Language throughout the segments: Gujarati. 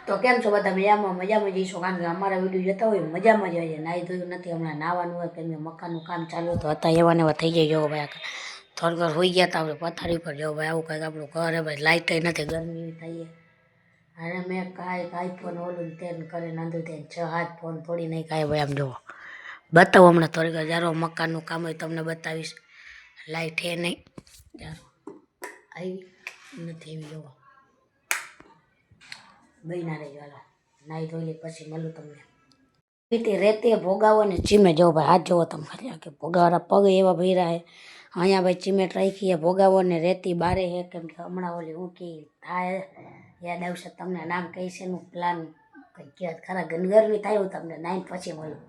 તો કેમ છો બધા? મજામાં જઈશું. કારણ કે અમારા વિડીયો જોતા હોય મજામાં જ હોય. નાહી ધોયું નથી, હમણાં નાવાનું હોય કેમ કે મકાનનું કામ ચાલુ હતું. હતા એવા ને એવા થઈ જાય. જો ભાઈ થોડી વાર હોઈ ગયા હતા આપણે પથારી પર. જો ભાઈ આવું કંઈક આપણું ઘર ભાઈ લાઇટ નથી, ગરમી એવી થઈએ. અને મેં કાંઈ ફોન ઓલું તેન કરે નાંધું તેને 6-7 ફોન તોડી નહીં કાંઈ ભાઈ. આમ જુઓ બતાવો હમણાં થોડીક વાર જ્યારે મકાનનું કામ હોય તમને બતાવીશ. લાઇટ હે નહીં આવી નથી એવી. જોવો બહીના રહેજો. હાલો નાહી ધોઈ લે પછી મળું તમને. પીટી રેતી ભોગાવો ને ચીમે જો ભાઈ હાથ જોવો તમે ખાલી કે ભોગાવાળા પગ એવા ભર્યા હે. અહીંયા ભાઈ ચીમેટ રાખીએ ભોગાવો ને રેતી બારે હે કેમ કે હમણાં ઓલી હું કે થાય યાદ આવશે તમને. નામ કહી છે એનું પ્લાન કંઈ ક્યાં ખરા ગરમી થાય હું તમને નાઈન પછી મળું.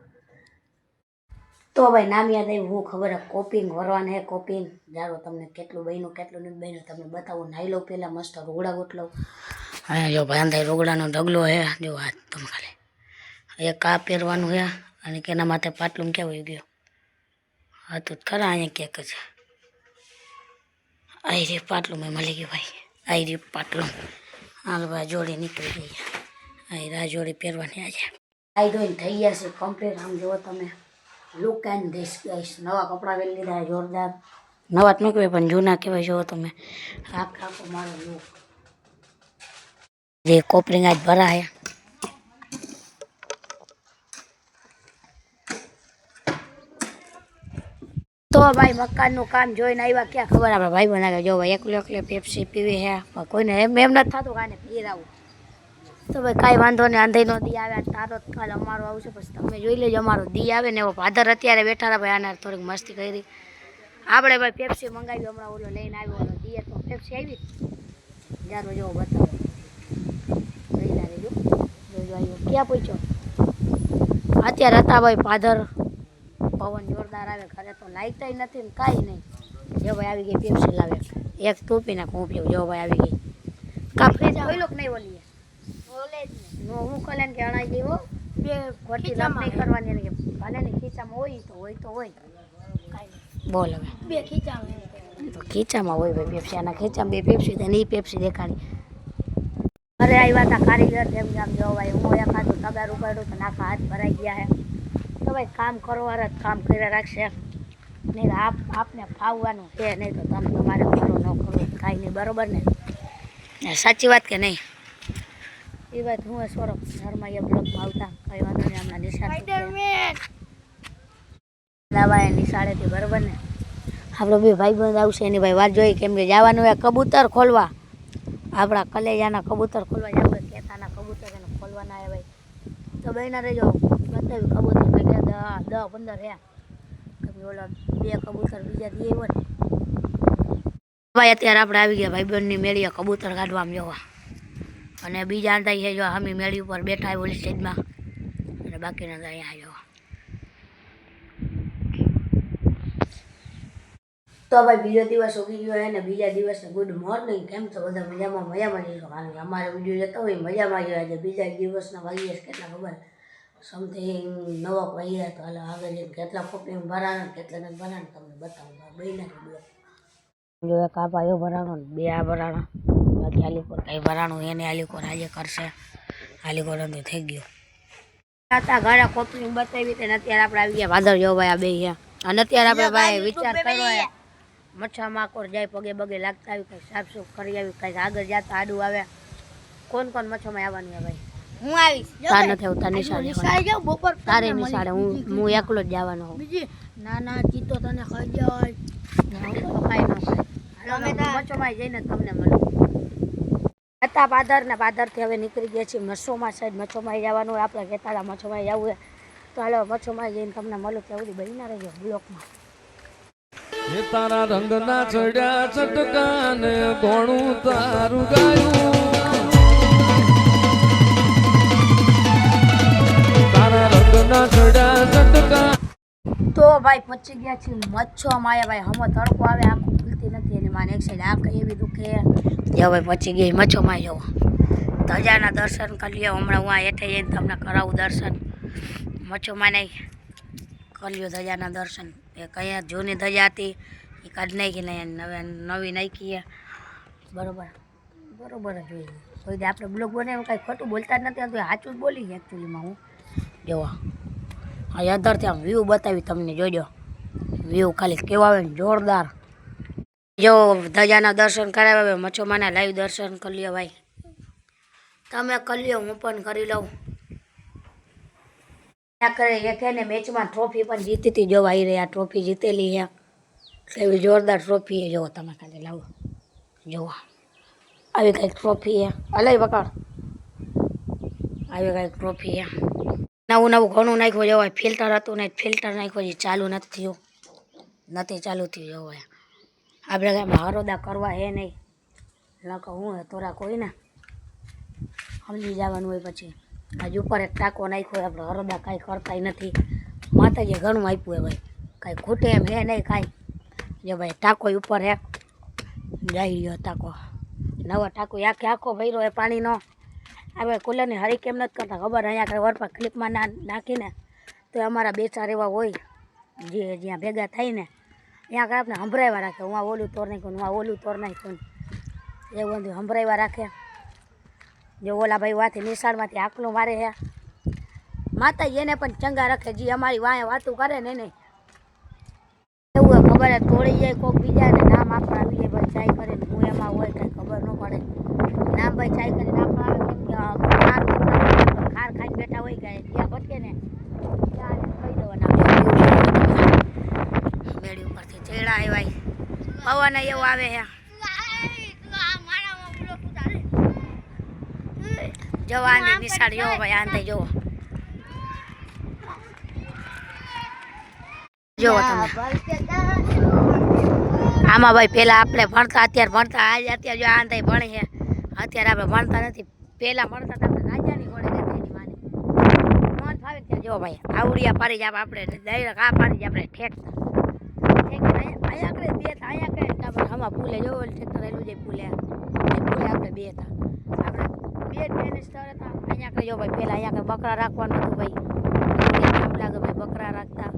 તો ભાઈ નામ યાદ આવ્યું હું ખબર હે કોપિંગ ભરવાને હે. કોપિંગ જારો તમને કેટલું બન્યું કેટલું નથી બન્યું તમને બતાવું. નાહી લઉં પહેલાં મસ્ત રોગડા ગોઠલો. અહીંયા જો ભાઈ અંદર રોગડાનો ઢગલો હે. જો હાથ તમે ખાલી એક આ પહેરવાનું હે અને કેના માથે પાટલું કેવું ગયો હતું ખરા. અહીંયા ક્યાંક છે આઈ રે પાટલું મેં મળી ગયું ભાઈ. આઈ રે પાટલું. હાલ ભાઈ જોડી નીકળી ગઈ. આઈ રા જોડી પહેરવાની આજે. આઈ ધોઈને થઈ ગયા છે કમ્પ્લીટ. આમ જુઓ તમે લુક એન્ડ ધીસ ગાઈસ. નવા કપડાં પહેરી લીધા જોરદાર. નવા જ મૂકવે પણ જૂના કહેવાય. જુઓ તમે આખો મારો લુક. જે કોપરિંગ આજ ભરા હે. તો ભાઈ મકાનનું કામ જોઈને આવ્યા ક્યાં ખબર આપણે ભાઈ બનાવે. જો ભાઈ એકલે પેપ્સી પીવી હે કોઈને એમ નથી થતું કાને પીરાવું. તો ભાઈ કાંઈ વાંધો નહીં. આંધઈનો દી આવે તારો કાલ અમારો આવશે પછી તમે જોઈ લેજો. અમારો દી આવે ને એવો ભાદર અત્યારે બેઠા હતા ભાઈ. આને થોડીક મસ્તી કરી આપણે ભાઈ પેપ્સી મંગાવી. હમણાં ઓલો લઈને આવ્યો ઓલો દીએ તો પેપ્સી આવી જારો જેવો બતાવો. લઈને રહેજો જોજો આવ્યો ક્યાં પૂછ્યો. અત્યારે હતા ભાઈ ભાદર પવન જોરદાર આવે. ઘરે તો લાઈટ નથી ને કાંઈ નહીં. જો ભાઈ આવી ગઈ પેપ્સી લાવે એક ટોપી નાખ હું પીવું. જો ભાઈ આવી ગઈ. કા ફ્રીજ ઓઈલો કે નહીં ઓલી નો હું કલે કે અણાઈ ગઈ હો. બે ખોટી લપ નહીં કરવાની કે ભલે ને ખીચામાં હોય તો હોય કાંઈ બોલ હવે બે ખીચામાં તો ખીચામાં હોય ભાઈ પેપ્સી. આના ખીચામાં બે પેપ્સી થાય ને એ પેપ્સી દેખાડી. ઘરે આવ્યા હતા કારીગર જેમ કે આમ જો ભાઈ હું એકાદું તગાર ઉપાડ્યું તો નાખા હાથ ભરાઈ ગયા હે. તો ભાઈ કામ કરવાર જ કામ કર્યા રાખશે. નહીં આપને ફાવવાનું છે નહીં તો તમે તમારે કરો ન કરો કાંઈ નહીં. બરાબર ને સાચી વાત કે નહીં? એ વાત હું સ્વરૂપ ઘરમાં એ બ્લોગમાં આવતા કંઈ વાંધો નહીં. હમણાં નિશાળ લાવાય નિશાળેથી. બરાબર ને આપણો બે ભાઈબંધ આવશે એની ભાઈ વાત જોઈ કેમ કે જવાનું હોય કબૂતર ખોલવા. આપણા કલેજાના કબૂતર ખોલવા જવું કેતાના કબૂતર એને ખોલવાના આવે ભાઈ. તો બહેના રહેજો બતાવ્યું કબૂતર કે 10-15 હે કે ઓલા બે કબૂતર બીજા દે હોય ને ભાઈ. અત્યારે આપણે આવી ગયા ભાઈબંધની મેળીએ કબૂતર કાઢવામાં જવા. અને બીજા અંદાજ છે જો અમે મેળી ઉપર બેઠા હોય ઓલી સાઈડમાં અને બાકીના તો અહીંયા જવા. તો ભાઈ બીજો દિવસ ઉગી ગયો હોય ને બીજા દિવસે ગુડ મોર્નિંગ. કેમ છો બધા? મજામાં જઈશું. કારણ કે અમારે વિડીયો જતો હોય મજામાં જ. આજે બીજા દિવસના વાગ્યા કેટલા ખબર સમથિંગ 9 વાગ્યા. તો હાલ આગળ જઈને કેટલા કોપી ભરાણા કેટલા નથી ભરાણા તમને બતાવું. બહેના બ્લોક જો એક આ ભાઈઓ ભરાણો ને બે આ ભરાણા. બાકી આલીકોર કંઈ ભરાણું એને આલીકોર આજે કરશે. આલીકોર અંદર થઈ ગયો હતા ઘરે કોપી બતાવી તેને. અત્યારે આપણે આવી ગયા ભાદર જો ભાઈ આ બે છે. અને અત્યારે આપણે ભાઈ વિચાર કર્યો મચ્છા માકોર જાય પગે બગે લાગતા આવી કંઈક સાફ સુફ કરી આવી કંઈક આગળ જતા આડું આવે. કોણ મચ્છામાં આવવાનું હોય ભાઈ? હું આવીશ. તાર નથી આવતા નિશાળે જાવ બપોર તારે નિશાળે હું એકલો જ જવાનો હોઉં. ના ચીતો તને ખાઈ જાય ખાઈ ન ખાય. મચ્છોમાં જઈને તમને મળું. હતા પાદર ને પાદરથી હવે નીકળી ગયા છીએ મચ્છોમાં સાઈડ. મચ્છોમાં જવાનું હોય આપણે કહેતા મચ્છોમાં જવું હોય તો હાલો મચ્છોમાં જઈને તમને મળું. ત્યાં બધી બની રહેજો બ્લોકમાં. હે તારા રંગના ચડ્યા ચટકા ને કોણું તારું ગાયું. તારા રંગના ચડ્યા ચટકા. તો ભાઈ પહોંચી ગયા છીએ મચ્છોમાં. ભાઈ હમો તડકો આવે આંખો ખુલતી નથી એની માને એક સાઈડ આંખ એવી દુખે. જો ભાઈ પહોંચી ગઈ મચ્છોમાં. જવો ધજાના દર્શન કરી લ્યો. હમણાં હું આ હેઠે જઈને તમને કરાવું દર્શન. મચ્છોમાં નહીં કરી લ્યો ધજાના દર્શન. એક અહીંયા જૂની ધજા હતી એ કાઢી નાખી ને નવી નાખી. બરોબર જ જોઈએ. કોઈ દે આપણે બ્લોગ બનાવ્યો કાંઈ ખોટું બોલતા જ નથી, તો સાચું જ બોલી એકચ્યુઅલીમાં હું જોવા હા અંદરથી આમ વ્યૂ બતાવી તમને જોજો વ્યૂ ખાલી કેવા આવે ને જોરદાર જો ધજાના દર્શન કરાવ્યા મચ્છોમાના લાઈવ દર્શન કરી લ્યો ભાઈ તમે કરી લ્યો હું પણ કરી લઉં કરે એક એને મેચમાં ટ્રોફી પણ જીતી હતી જોવા આવી રહી આ ટ્રોફી જીતેલી છે એવી જોરદાર ટ્રોફી છે જોવો તમે ખાલી લાવો જોવા આવી કંઈક ટ્રોફી છે અલય વકાળ આવી કંઈક ટ્રોફી છે નવું નવું ઘણું નાખ્યું જોવાય ફિલ્ટર હતું ને ફિલ્ટર નાખ્યું હજી ચાલુ નથી થયું નથી ચાલુ થયું જોવાય આપણે કાંઈ હરોદા કરવા હે નહીં લખો હું હે થોડા કોઈ ને સમજી જવાનું હોય પછી હજુ ઉપર એક ટાંકો નાખ્યો હોય આપણે હરોદા કાંઈ કરતા નથી માતાજીએ ઘણું આપ્યું હોય ભાઈ કાંઈ ખૂટે એમ હે નહીં કાંઈ જો ભાઈ ટાંકો ઉપર હે જઈ રહ્યો ટાંકો નવો ટાંકો આખે આખો ભર્યો હોય પાણીનો આપણે કુલરની હરી કેમ નથી કરતા ખબર અહીંયા આગળ વરપા ક્લિપમાં નાખીને તો અમારા બે ચાર એવા હોય જે જ્યાં ભેગા થાય ને ત્યાં આગળ આપણે સંભળાવ્યા રાખે હું આ ઓલું તોર નાખ્યું હું આ ઓલું તોર નાખ્યું એવું બધું સંભળાવ્યા રાખે જો ઓલા ભાઈ વાથી નિશાળમાંથી આકલું મારે છે માતાજી એને પણ ચંગા રાખે જે અમારી વાંહે વાતું કરે ને એને એવું ખબર હે તોડી જાય કોઈક બીજાને નામ આપણે આવી જાય ભાઈ ચાય કરીને હું એમાં હોય કંઈ ખબર ન પડે નામ ભાઈ ચાય કરીને આપણે આવે કેમ કે ખાર ખાઈને બેઠા હોય કે જ્યાં ભટકે ને ત્યાં કહી દેવાના મેળી ઉપરથી ચેડા આવ્યા પવન એવો આવે છે જવાની નિશાળ જોવો ભાઈ આંધે જોવો જોવો તમે આમાં ભાઈ પેલા આપણે ભણતા અત્યારે ભણતા આજે અત્યારે જો આંધે ભણી છે અત્યારે આપણે ભણતા નથી પેલા ભણતા હતા આપણે રાજાની ગોળે રહેતા એની માને મન ફાવે ત્યાં જો ભાઈ આવડિયા પાડી જ આપણે ડાયરેક્ટ આ પાડી જ આપણે ઠેકતા અહીંયા કરે બે હતા અહીંયા કરે આપણે આમાં ફૂલે જો ટ્રેક્ટર એલું જાય ફૂલે આપણે બે હતા આપણે બે ટેનિસ હતા અહીંયા કરે જો ભાઈ પેલા અહીંયા બકરા રાખવાનું હતું ભાઈ લાગે ભાઈ બકરા રાખતા